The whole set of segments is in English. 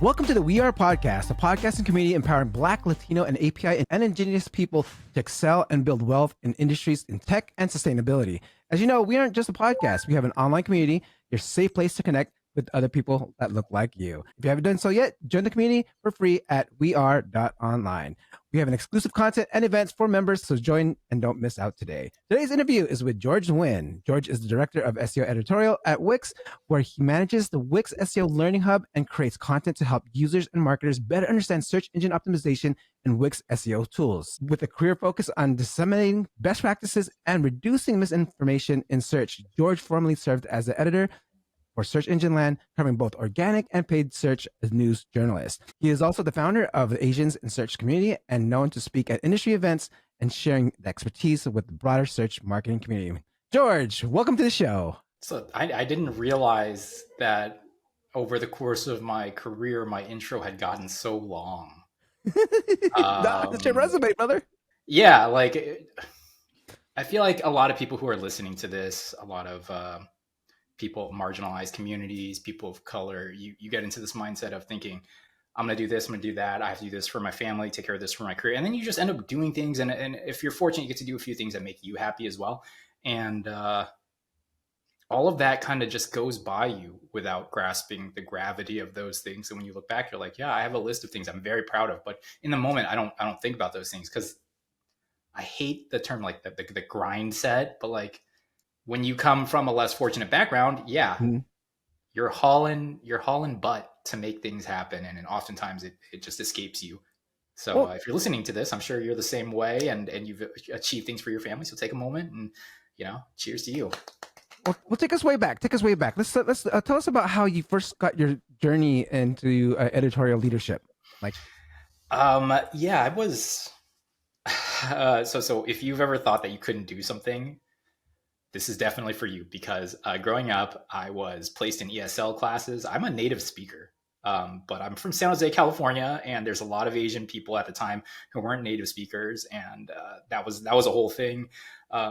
Welcome to the We Are Podcast, a podcasting community empowering Black, Latino, and API and indigenous people to excel and build wealth in industries in tech and sustainability. As you know, we aren't just a podcast. We have an online community, your safe place to connect with other people that look like you. If you haven't done so yet, join the community for free at weare.online. We have an exclusive content and events for members, so join and don't miss out today. Today's interview is with George Nguyen. George is the director of SEO Editorial at Wix, where he manages the Wix SEO Learning Hub and creates content to help users and marketers better understand search engine optimization and Wix SEO tools. With a career focus on disseminating best practices and reducing misinformation in search, George formerly served as the editor for Search Engine Land, covering both organic and paid search as news journalist. He is also the founder of the Asians in Search community and known to speak at industry events and sharing the expertise with the broader search marketing community. George, welcome to the show. So I didn't realize that over the course of my career, my intro had gotten so long. That's your resume, brother. Yeah, I feel like a lot of people who are listening to this, a lot of people, marginalized communities, people of color, you get into this mindset of thinking, I'm going to do this, I'm going to do that. I have to do this for my family, take care of this for my career. And then you just end up doing things. And if you're fortunate, you get to do a few things that make you happy as well. And all of that kind of just goes by you without grasping the gravity of those things. And when you look back, you're like, yeah, I have a list of things I'm very proud of. But in the moment, I don't think about those things because I hate the term like the grind set, but like, when you come from a less fortunate background, yeah, you're hauling butt to make things happen. And oftentimes it just escapes you. So if you're listening to this, I'm sure you're the same way and you've achieved things for your family. So take a moment and, cheers to you. Well, take us way back. Let's tell us about how you first got your journey into editorial leadership. I was, so if you've ever thought that you couldn't do something, this is definitely for you because growing up, I was placed in ESL classes. I'm a native speaker, but I'm from San Jose, California, and there's a lot of Asian people at the time who weren't native speakers, and that was a whole thing. I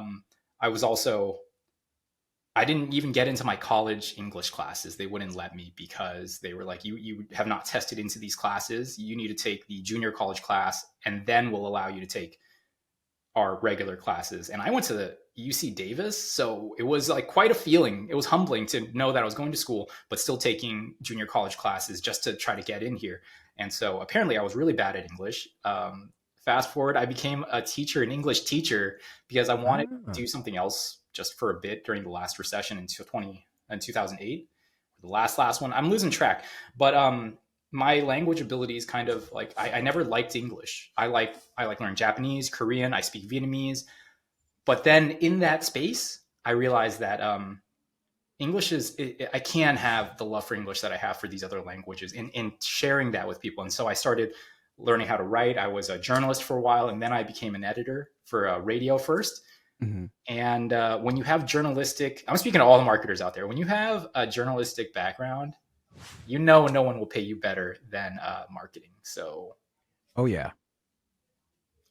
didn't even get into my college English classes. They wouldn't let me because they were like, you have not tested into these classes. You need to take the junior college class, and then we'll allow you to take our regular classes. And I went to the UC Davis. So it was like quite a feeling. It was humbling to know that I was going to school, but still taking junior college classes just to try to get in here. And so apparently I was really bad at English. Fast forward, I became an English teacher because I wanted to do something else just for a bit during the last recession in 2008. The last one, I'm losing track, but my language abilities kind of like, I never liked English. I like learning Japanese, Korean, I speak Vietnamese. But then in that space, I realized that English I can have the love for English that I have for these other languages in sharing that with people. And so I started learning how to write. I was a journalist for a while, and then I became an editor for radio first. Mm-hmm. And when you have journalistic, I'm speaking to all the marketers out there, when you have a journalistic background, no one will pay you better than marketing. So, oh yeah,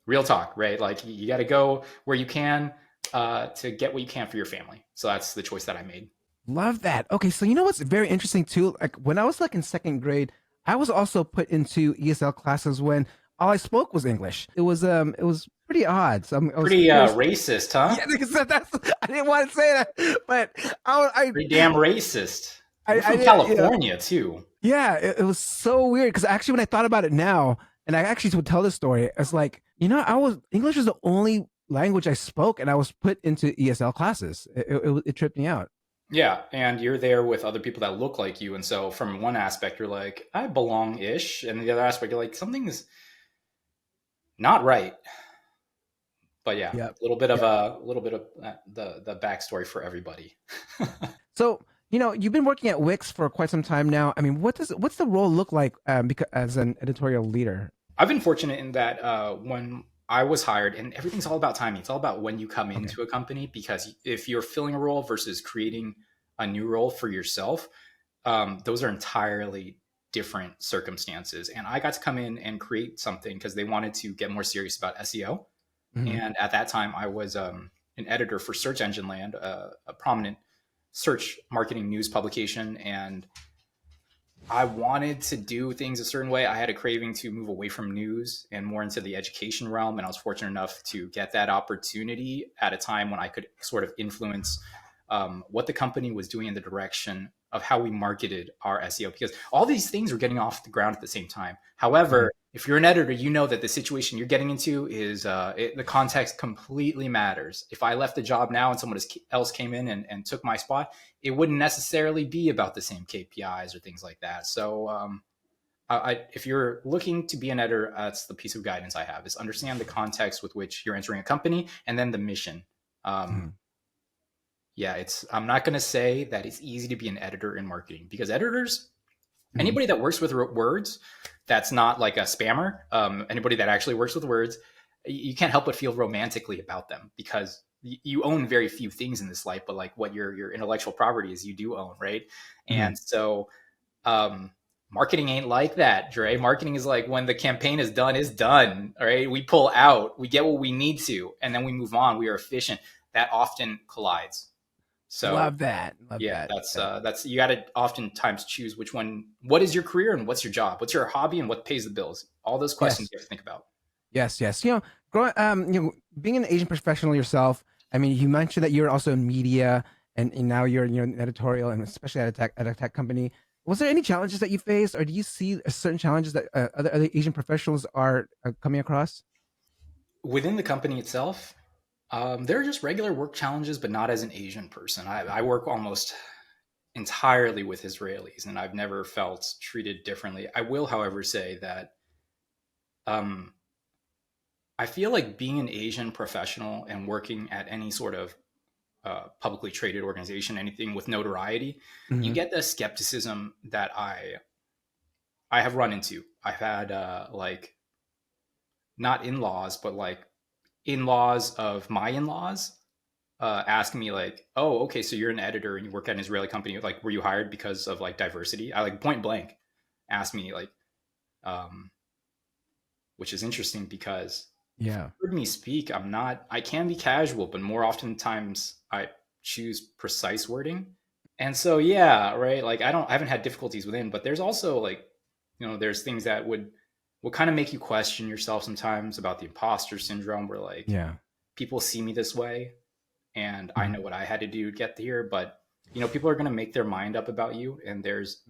real talk, right? Like you got to go where you can to get what you can for your family. So that's the choice that I made. Love that. Okay, so you know what's very interesting too? Like when I was like in second grade, I was also put into ESL classes when all I spoke was English. It was pretty odd. So pretty racist, huh? Yeah, I didn't want to say that, but I pretty damn racist. I'm from California too. Yeah, it was so weird because actually when I thought about it now, and I actually would tell this story, it's like, English was the only language I spoke, and I was put into ESL classes. It tripped me out. Yeah, and you're there with other people that look like you, and so from one aspect you're like, I belong-ish, and the other aspect you're like, something's not right. But yeah, a little bit of the backstory for everybody. So, you've been working at Wix for quite some time now. I mean, what's the role look like as an editorial leader? I've been fortunate in that when I was hired, and everything's all about timing. It's all about when you come into a company, because if you're filling a role versus creating a new role for yourself, those are entirely different circumstances. And I got to come in and create something because they wanted to get more serious about SEO. Mm-hmm. And at that time, I was an editor for Search Engine Land, a prominent search marketing news publication. And I wanted to do things a certain way. I had a craving to move away from news and more into the education realm. And I was fortunate enough to get that opportunity at a time when I could sort of influence what the company was doing in the direction of how we marketed our SEO, because all these things were getting off the ground at the same time. However, if you're an editor, you know that the situation you're getting into is the context completely matters. If I left the job now and someone else came in and took my spot, it wouldn't necessarily be about the same KPIs or things like that. So if you're looking to be an editor, that's the piece of guidance I have, is understand the context with which you're entering a company and then the mission. Yeah, I'm not going to say that it's easy to be an editor in marketing, because editors, anybody that works with words, that's not like a spammer, anybody that actually works with words, you can't help but feel romantically about them, because you own very few things in this life, but like what your intellectual property is, you do own, right? And so marketing ain't like that, Dre. Marketing is like, when the campaign is done, all right? We pull out, we get what we need to, and then we move on. We are efficient. That often collides. So Love that. Love yeah, that. that's you got to oftentimes choose which one. What is your career and what's your job? What's your hobby and what pays the bills? All those questions Yes. you have to think about. Yes, yes. Being an Asian professional yourself, I mean, you mentioned that you're also in media, and now you're in editorial, and especially at a tech company. Was there any challenges that you faced, or do you see certain challenges that other Asian professionals are coming across? Within the company itself, there are just regular work challenges, but not as an Asian person. I work almost entirely with Israelis, and I've never felt treated differently. I will, however, say that um, I feel like being an Asian professional and working at any sort of publicly traded organization, anything with notoriety, you Hmm. get the skepticism that I have run into. I've had like, not in-laws, but like in-laws of my in-laws ask me like, "Oh, okay, so you're an editor and you work at an Israeli company. Like, were you hired because of like diversity?" I like point blank asked me like, um, which is interesting because if Yeah. you heard me speak, I can be casual, but more oftentimes I choose precise wording. And so, yeah, right. Like I haven't had difficulties within, but there's also like, there's things that would kind of make you question yourself sometimes about the imposter syndrome, where like Yeah. people see me this way and I Mhm. know what I had to do to get here, but people are going to make their mind up about you. And there's,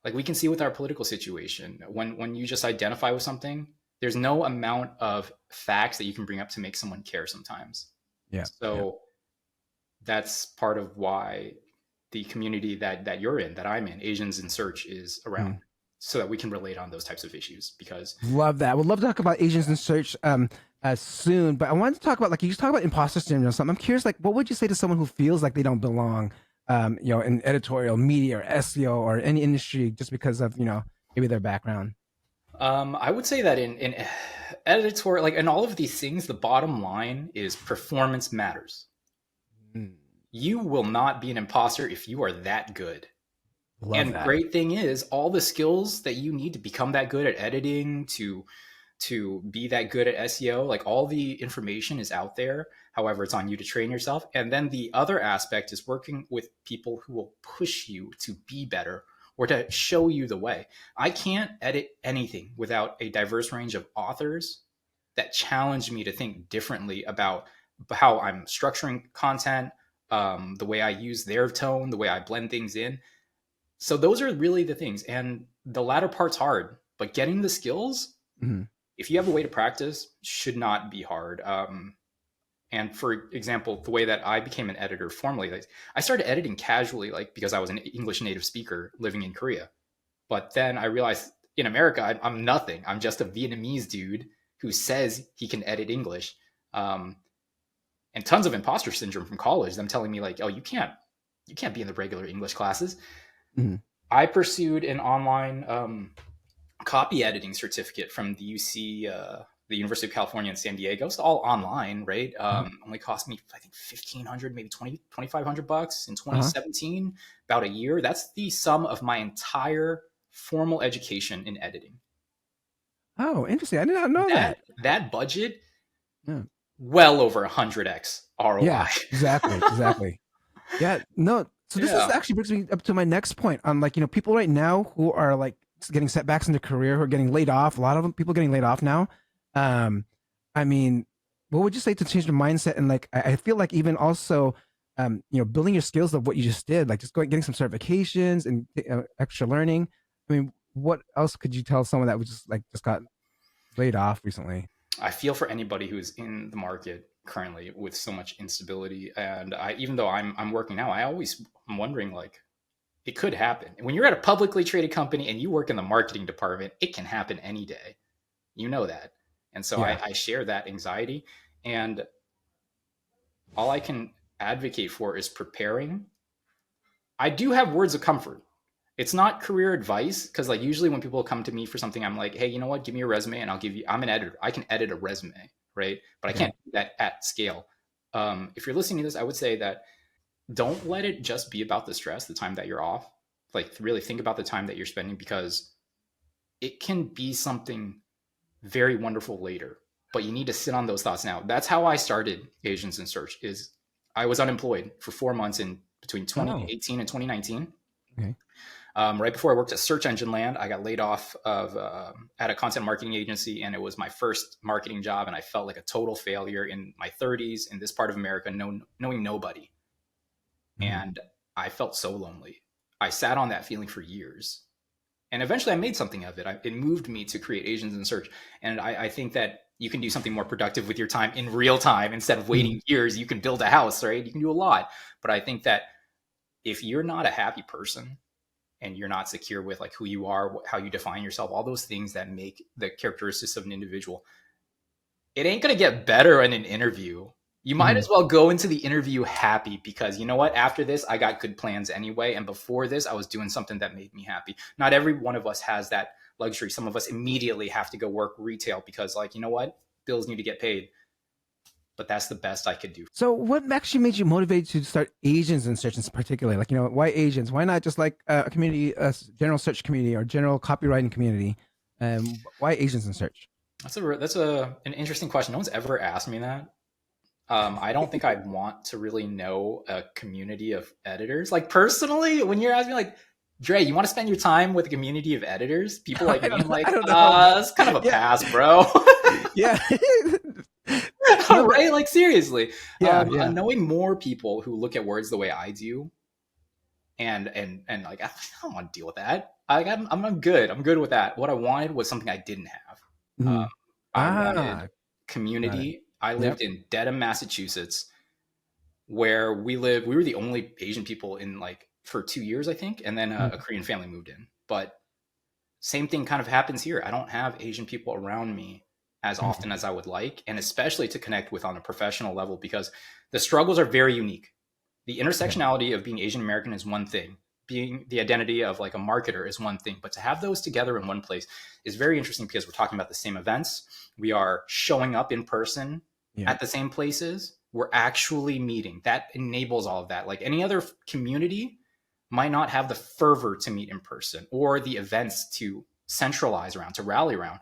like, we can see with our political situation, when you just identify with something, there's no amount of facts that you can bring up to make someone care sometimes. Yeah. Yeah. So that's part of why the community that you're in, that I'm in, Asians in Search, is around, Mhm. so that we can relate on those types of issues. Because Love that. Would love to talk about Asians in search soon, but I wanted to talk about, like, you just talk about imposter syndrome or something. I'm curious, like, what would you say to someone who feels like they don't belong, in editorial, media, or SEO, or any industry, just because of maybe their background? I would say that in editorial, like in all of these things, the bottom line is performance matters. Mm, You will not be an imposter if you are that good. love And that. great thing is, all the skills that you need to become that good at editing, to be that good at SEO, like all the information is out there. However, it's on you to train yourself. And then the other aspect is working with people who will push you to be better or to show you the way. I can't edit anything without a diverse range of authors that challenge me to think differently about how I'm structuring content, the way I use their tone, the way I blend things in. So those are really the things. And the latter part's hard, but getting the skills, Mhm. if you have a way to practice, should not be hard. And for example, the way that I became an editor formally, like, I started editing casually, like because I was an English native speaker living in Korea. But then I realized, in America, I'm nothing. I'm just a Vietnamese dude who says he can edit English. Um, and tons of imposter syndrome from college. Them telling me like, "Oh, you can't be in the regular English classes." Mhm. I pursued an online copy editing certificate from the UC, the University of California in San Diego. It's all online, right? Uh-huh. Only cost me, I think, 1,500, maybe 2,500 bucks in Uh-huh. 2017, about a year. That's the sum of my entire formal education in editing. Oh, interesting. I did not know That that. that budget, Yeah. well over 100x ROI. Yeah. Exactly. Exactly. Yeah. No. So this is Yeah. actually brings me up to my next point on like, people right now who are like getting setbacks in their career, who are getting laid off. A lot of them, people getting laid off now. Um, I mean, what would you say to change the mindset? And like, I feel like even also, building your skills of what you just did, like just getting some certifications and extra learning. I mean, what else could you tell someone that was just got laid off recently? I feel for anybody who's in the market currently with so much instability. And even though I'm working now, I'm wondering like, it could happen. When you're at a publicly traded company and you work in the marketing department, it can happen any day. You know that. And so Yeah. I share that anxiety. And all I can advocate for is preparing. I do have words of comfort. It's not career advice because like usually when people come to me for something, I'm like, hey, you know what? Give me a resume and I'll give you. I'm an editor. I can edit a resume, right? But I Okay. can't do that at scale. If you're listening to this, I would say that don't let it just be about the stress, the time that you're off. Like really think about the time that you're spending because it can be something very wonderful later. But you need to sit on those thoughts now. That's how I started Asians in Search. Is I was unemployed for 4 months in between Oh. 2018 and 2019. Okay. Right before I worked at Search Engine Land, I got laid off at a content marketing agency, and it was my first marketing job. And I felt like a total failure in my 30s in this part of America, knowing nobody. Mhm. And I felt so lonely. I sat on that feeling for years. And eventually I made something of it. It moved me to create Asians in Search. And I think that you can do something more productive with your time in real time instead of Mhm. waiting years. You can build a house, right? You can do a lot. But I think that if you're not a happy person and you're not secure with like who you are, how you define yourself, all those things that make the characteristics of an individual, it ain't going to get better in an interview. You might Mhm. as well go into the interview happy because you know what? After this, I got good plans anyway. And before this, I was doing something that made me happy. Not every one of us has that luxury. Some of us immediately have to go work retail because, like, you know what? Bills need to get paid. But that's the best I could do. So, what actually made you motivated to start Asians in search in particular? Like, why Asians? Why not just like a community, general search community or general copywriting community? Why Asians in search? That's an interesting question. No one's ever asked me that. I don't think I'd want to really know a community of editors. Like personally, when you're asking me, like, Dre, you want to spend your time with a community of editors? People like me, I'm I like, don't know, but it's kind of a yeah, pass, bro. yeah, no, but Right? Like seriously, yeah, yeah, knowing more people who look at words the way I do, and like I don't want to deal with that. I'm good. I'm good with that. What I wanted was something I didn't have. Mhm. I wanted Ah, got it. community. I Yep. lived in Dedham, Massachusetts, where we were the only Asian people in like for 2 years, I think, and then a Mhm. Korean family moved in. But same thing kind of happens here. I don't have Asian people around me as Mhm. often as I would like, and especially to connect with on a professional level because the struggles are very unique. The Okay. intersectionality of being Asian American is one thing. Being the identity of like a marketer is one thing, but to have those together in one place is very interesting because we're talking about the same events. We are showing up in person Yep. at the same places. We're actually meeting. That enables all of that. Like any other community might not have the fervor to meet in person or the events to centralize around, to rally around.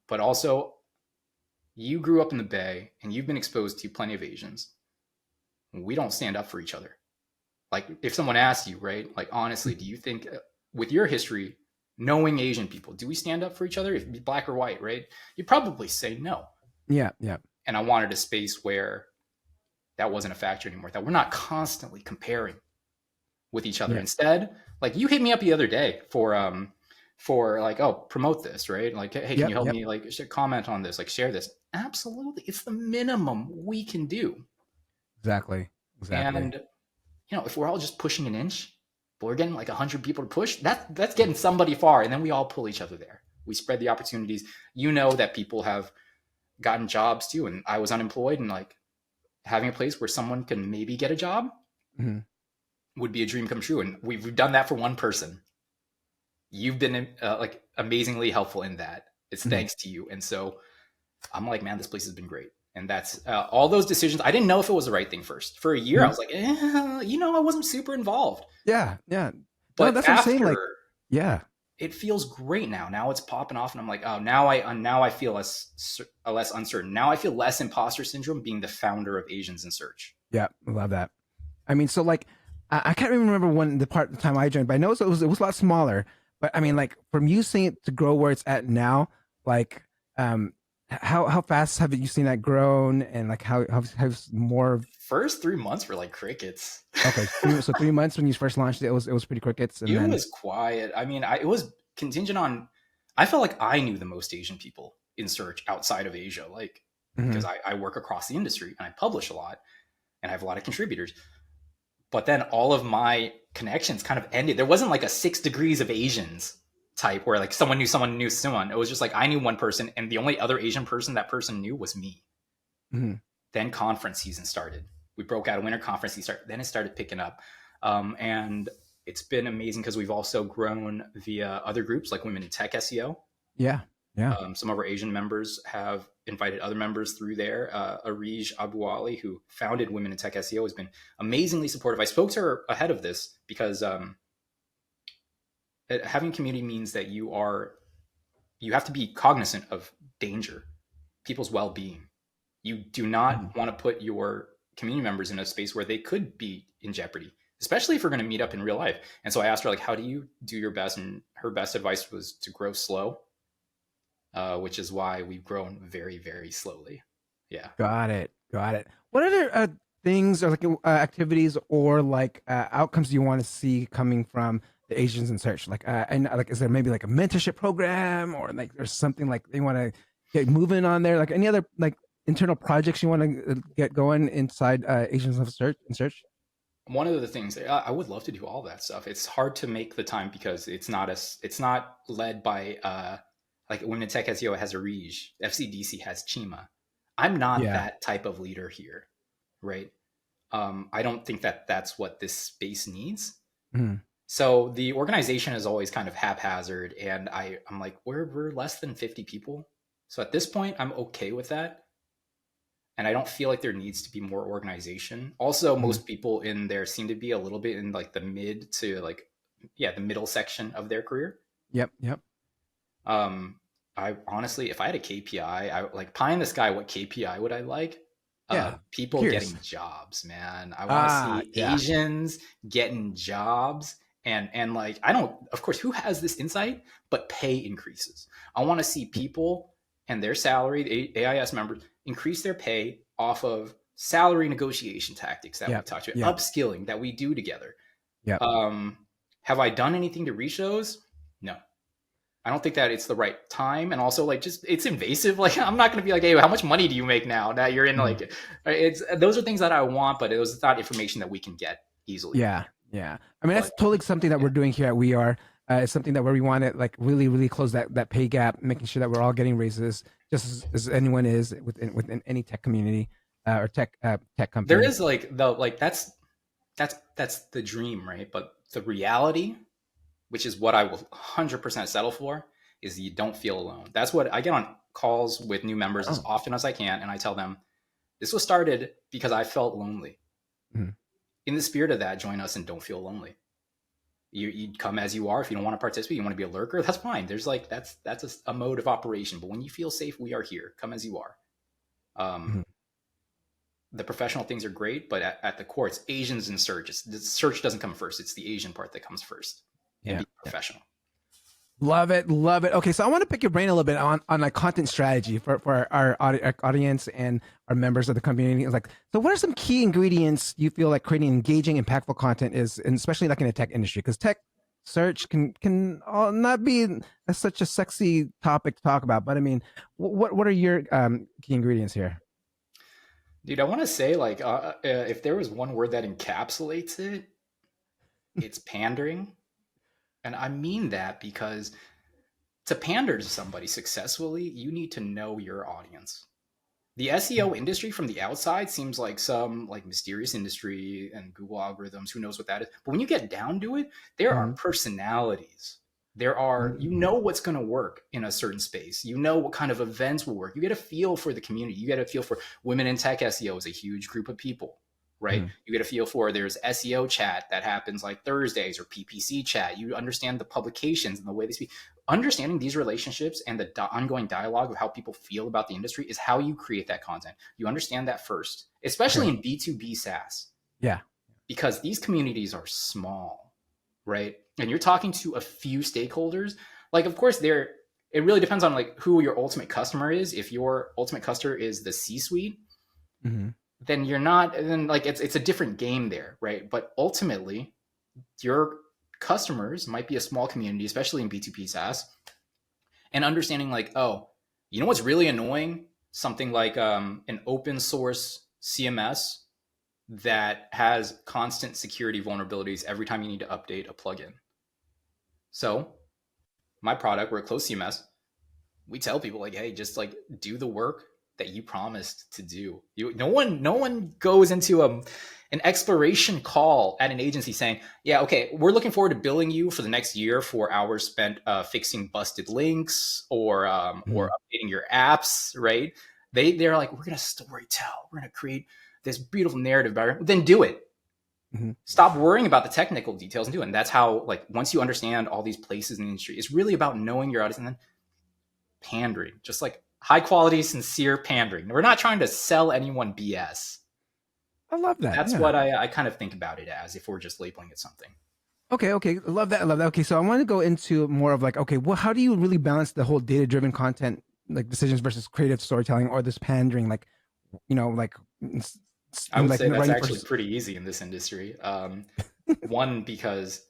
But also, you grew up in the Bay and you've been exposed to plenty of Asians. We don't stand up for each other. Like if someone asks you, right, like honestly, do Mhm. you think with your history, knowing Asian people, do we stand up for each other? If be black or white, right? You probably say no. Yeah, yeah, And I wanted a space where that wasn't a factor anymore. That we're not constantly comparing with each other. yeah, Instead, like you hit me up the other day for like, oh, promote this, right? Like, hey, can yep, you help yep. me like comment on this, like share this? Absolutely. It's the minimum we can do. Exactly, exactly. And if we're all just pushing an inch, but we're getting like 100 people to push, that's getting somebody far. And then we all pull each other there. We spread the opportunities. You know that people have gotten jobs too. And I was unemployed and like having a place where someone can maybe get a job Mhm. would be a dream come true. And we've done that for one person. You've been like amazingly helpful in that. It's Mhm. thanks to you. And so I'm like, man, this place has been great. And that's all those decisions. I didn't know if it was the right thing first. For a year, I Mhm. was like, I wasn't super involved. Yeah, yeah. No, But that's what I'm saying. Like, after, yeah, it feels great now. Now it's popping off, and I'm like, oh, now I feel less uncertain. Now I feel less imposter syndrome being the founder of Asians in Search. yeah. I love that. I mean, so like, I can't even remember when the time I joined, but I know it was a lot smaller. But I mean, like from you seeing it to grow where it's at now, like um, how fast have you seen that grown, and like how has more? First 3 months were like crickets. Okay, so 3 months when you first launched it, it was pretty crickets, and It then was quiet. I mean, it was contingent on. I felt like I knew the most Asian people in search outside of Asia, like because mhm, I work across the industry and I publish a lot and I have a lot of contributors. But then all of my connections kind of ended. There wasn't like a 6 degrees of Asians type where like someone knew someone knew someone. It was just like I knew one person, and the only other Asian person that person knew was me. mhm. Then conference season started. We broke out a winter conference season. Then it started picking up, and it's been amazing because we've also grown via other groups like Women in Tech SEO. Yeah, yeah, Some of our Asian members have invited other members through there. Arij Abu Ali, who founded Women in Tech SEO, has been amazingly supportive. I spoke to her ahead of this because having community means that you have to be cognizant of danger, people's well-being. You do mhm. not want to put your community members in a space where they could be in jeopardy, especially if we're going to meet up in real life. And so I asked her, like, how do you do your best? And her best advice was to grow slow, which is why we've grown very, very slowly. Yeah. Got it. Got it. What other things or like activities or like outcomes do you want to see coming from the Asians in search? Like, and like, is there maybe like a mentorship program or like there's something like they want to get moving on there? Like any other like internal projects you want to get going inside Asians of search in search? One of the things I would love to do all that stuff. It's hard to make the time because it's not led by like Women in Tech SEO has Arij, FCDC has Chima. I'm not Yeah. that type of leader here, right? I don't think that that's what this space needs. Mhm. So the organization is always kind of haphazard, and I'm like, we're less than 50 people. So at this point, I'm okay with that, and I don't feel like there needs to be more organization. Also, Mhm. most people in there seem to be a little bit in like the mid to like, yeah, the middle section of their career. Yep. Yep. Um, I honestly, if I had a KPI, I like pie in the sky. What KPI would I like? Yeah. People Curious. getting jobs, man. I want to Ah, see yeah. Asians getting jobs, and like I don't, of course, who has this insight? But pay increases. I want to see people and their salary, the AIS members, increase their pay off of salary negotiation tactics that we Yep. talked about, Yep. upskilling that we do together. Yep. Um, have I done anything to reach those? No. I don't think that it's the right time, and also like just it's invasive. Like I'm not going to be like, hey, how much money do you make now that you're in Mhm. like it's those are things that I want, but it's not information that we can get easily. Yeah, yeah. I mean, But that's totally something that yeah, we're doing here at We Are. It's something that where we want to like really, really close that pay gap, making sure that we're all getting raises, just as anyone is within any tech community or tech there company. is like the like that's the dream, right? But the reality, which is what I will 100% settle for, is you don't feel alone. That's what I get on calls with new members as Oh, often as I can, and I tell them this was started because I felt lonely. mhm. In the spirit of that, join us and don't feel lonely. You come as you are. If you don't want to participate, you want to be a lurker, that's fine. There's like that's a mode of operation. But when you feel safe, we are here. Come as you are. Um, Mhm. the professional things are great, but at the core, it's Asians in search. The search doesn't come first. It's the Asian part that comes first, and Yeah, be yeah. professional. Love it, love it. Okay, so I want to pick your brain a little bit on like content strategy for our audience and our members of the community. It's like, so what are some key ingredients you feel like creating engaging, impactful content is, and especially like in the tech industry, because tech search can not be such a sexy topic to talk about. But I mean, what are your key ingredients here? Dude, I want to say like if there was one word that encapsulates it, it's pandering, and I mean that because to pander to somebody successfully, you need to know your audience. The SEO industry from the outside seems like some like mysterious industry and Google algorithms, who knows what that is. But when you get down to it, there are Mm-hmm. personalities. There are, you Mm-hmm. know what's going to work in a certain space. You know what kind of events will work. You get a feel for the community. You get a feel for Women in Tech SEO is a huge group of people, right? Mm-hmm. You get a feel for there's SEO chat that happens like Thursdays or PPC chat. You understand the publications and the way they speak. Understanding these relationships and the ongoing dialogue of how people feel about the industry is how you create that content. You understand that first, especially Okay. in B2B SaaS. Yeah. because these communities are small, right? And you're talking to a few stakeholders. Like, of course, it really depends on like who your ultimate customer is. If your ultimate customer is the C-suite, Mm-hmm. then you're not, then like it's a different game there, right? But ultimately, your customers might be a small community, especially in B2B SaaS, and understanding like, oh, you know what's really annoying? Something like an open source CMS that has constant security vulnerabilities every time you need to update a plugin. So my product, we're a closed CMS. We tell people like, hey, just like do the work that you promised to do. No one goes into an exploration call at an agency saying, yeah, okay, we're looking forward to billing you for the next year for hours spent fixing busted links or updating your apps, right? They're like, we're gonna story tell, we're gonna create this beautiful narrative about it. Then do it. Mm-hmm. Stop worrying about the technical details and do it. And that's how, like, once you understand all these places in the industry, it's really about knowing your audience and then pandering, just like high quality, sincere pandering. We're not trying to sell anyone BS. I love that. That's what I kind of think about it as, if we're just labeling it something. Okay, I love that. Okay, so I want to go into more of like, okay, well, how do you really balance the whole data-driven content, like decisions versus creative storytelling, or this pandering, like, like I would like say that's actually pretty easy in this industry. One, because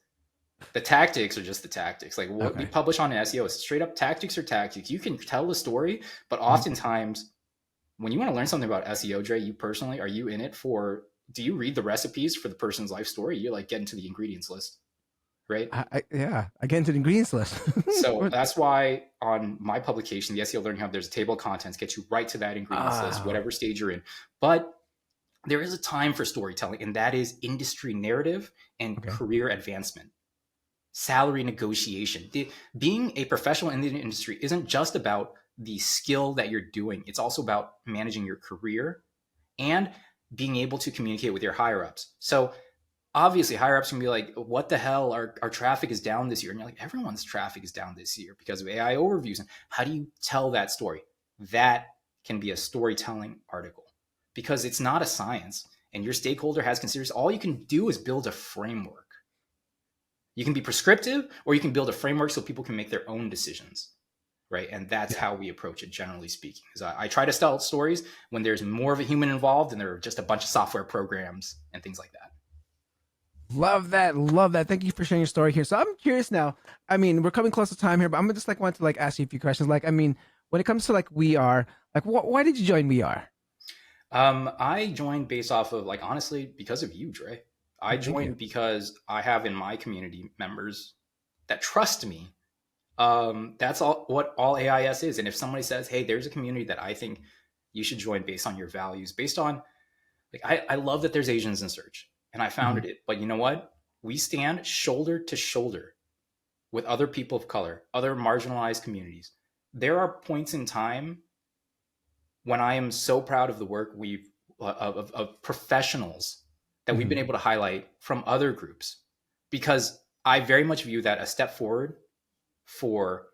the tactics are just the tactics. Like what we publish on SEO is straight up tactics or tactics. You can tell the story, but oftentimes when you want to learn something about SEO, Dre, you personally, are you in it for, do you read the recipes for the person's life story? You like get into the ingredients list, right? I get into the ingredients list. So that's why on my publication, the SEO Learning Hub, there's a table of contents, gets you right to that ingredients list, whatever stage you're in. But there is a time for storytelling, and that is industry narrative and career advancement. Salary negotiation. Being a professional in the industry isn't just about the skill that you're doing. It's also about managing your career and being able to communicate with your higher ups. So obviously higher ups can be like, what the hell, our traffic is down this year. And you're like, everyone's traffic is down this year because of AI overviews. And how do you tell that story? That can be a storytelling article because it's not a science and your stakeholder has considered. All you can do is build a framework. You can be prescriptive or you can build a framework so people can make their own decisions, right? And that's how we approach it, generally speaking. Because I try to tell stories when there's more of a human involved and there are just a bunch of software programs and things like that. Love that. Thank you for sharing your story here. So I'm curious now. I mean, we're coming close to time here, but I'm just like want to like ask you a few questions. Like, I mean, when it comes to like We Are, like, why did you join We Are? I joined based off of like, honestly, because of you, Dre. I joined because I have in my community members that trust me. That's what all AIS is. And if somebody says, hey, there's a community that I think you should join based on your values, based on like, I love that there's Asians in search and I founded it, but you know what? We stand shoulder to shoulder with other people of color, other marginalized communities. There are points in time when I am so proud of the work of professionals that we've been able to highlight from other groups, because I very much view that a step forward for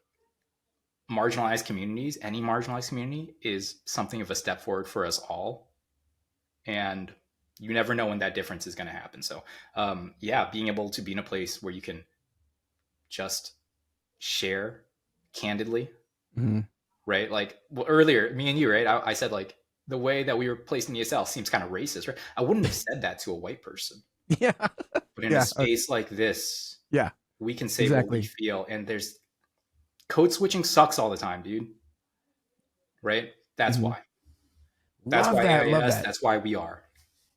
marginalized communities, any marginalized community, is something of a step forward for us all. And you never know when that difference is going to happen. So being able to be in a place where you can just share candidly, right? Like earlier, me and you, right? I said like, the way that we were placed in ESL seems kind of racist, right? I wouldn't have said that to a white person. Yeah. But in a space like this, we can say what we feel. And there's code switching sucks all the time, dude. Right? That's why. That's why AIS, that's why we are.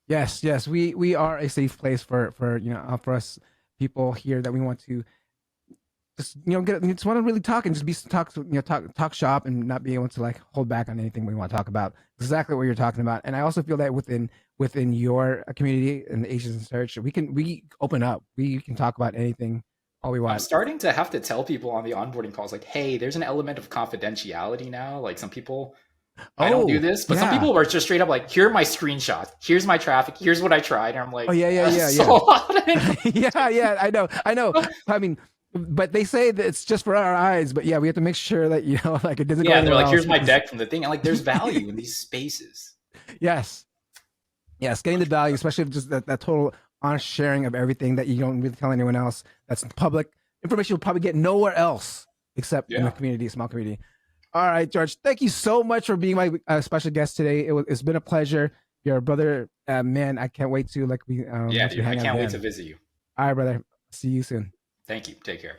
Yes. We are a safe place for for us people here that we want to just just want to really talk and just be talk shop and not be able to like hold back on anything we want to talk about. Exactly what you're talking about. And I also feel that within your community and the Asians in search, we open up. We can talk about anything all we want. I'm starting to have to tell people on the onboarding calls like, hey, there's an element of confidentiality now. Like some people, I don't do this, but some people are just straight up like, here are my screenshots, here's my traffic, here's what I tried. And I'm like, yeah. I know. I mean, but they say that it's just for our eyes, but we have to make sure that like it doesn't go anywhere they're like, else. Here's my deck from the thing. And like there's value in these spaces. Yes, getting the value, especially if just that total honest sharing of everything that you don't really tell anyone else. That's public information you'll probably get nowhere else except in the community, small community. All right, George, thank you so much for being my special guest today. It's been a pleasure. You're a brother, man. I can't wait to Yeah, dude, I can't wait to visit you. All right, brother. See you soon. Thank you. Take care.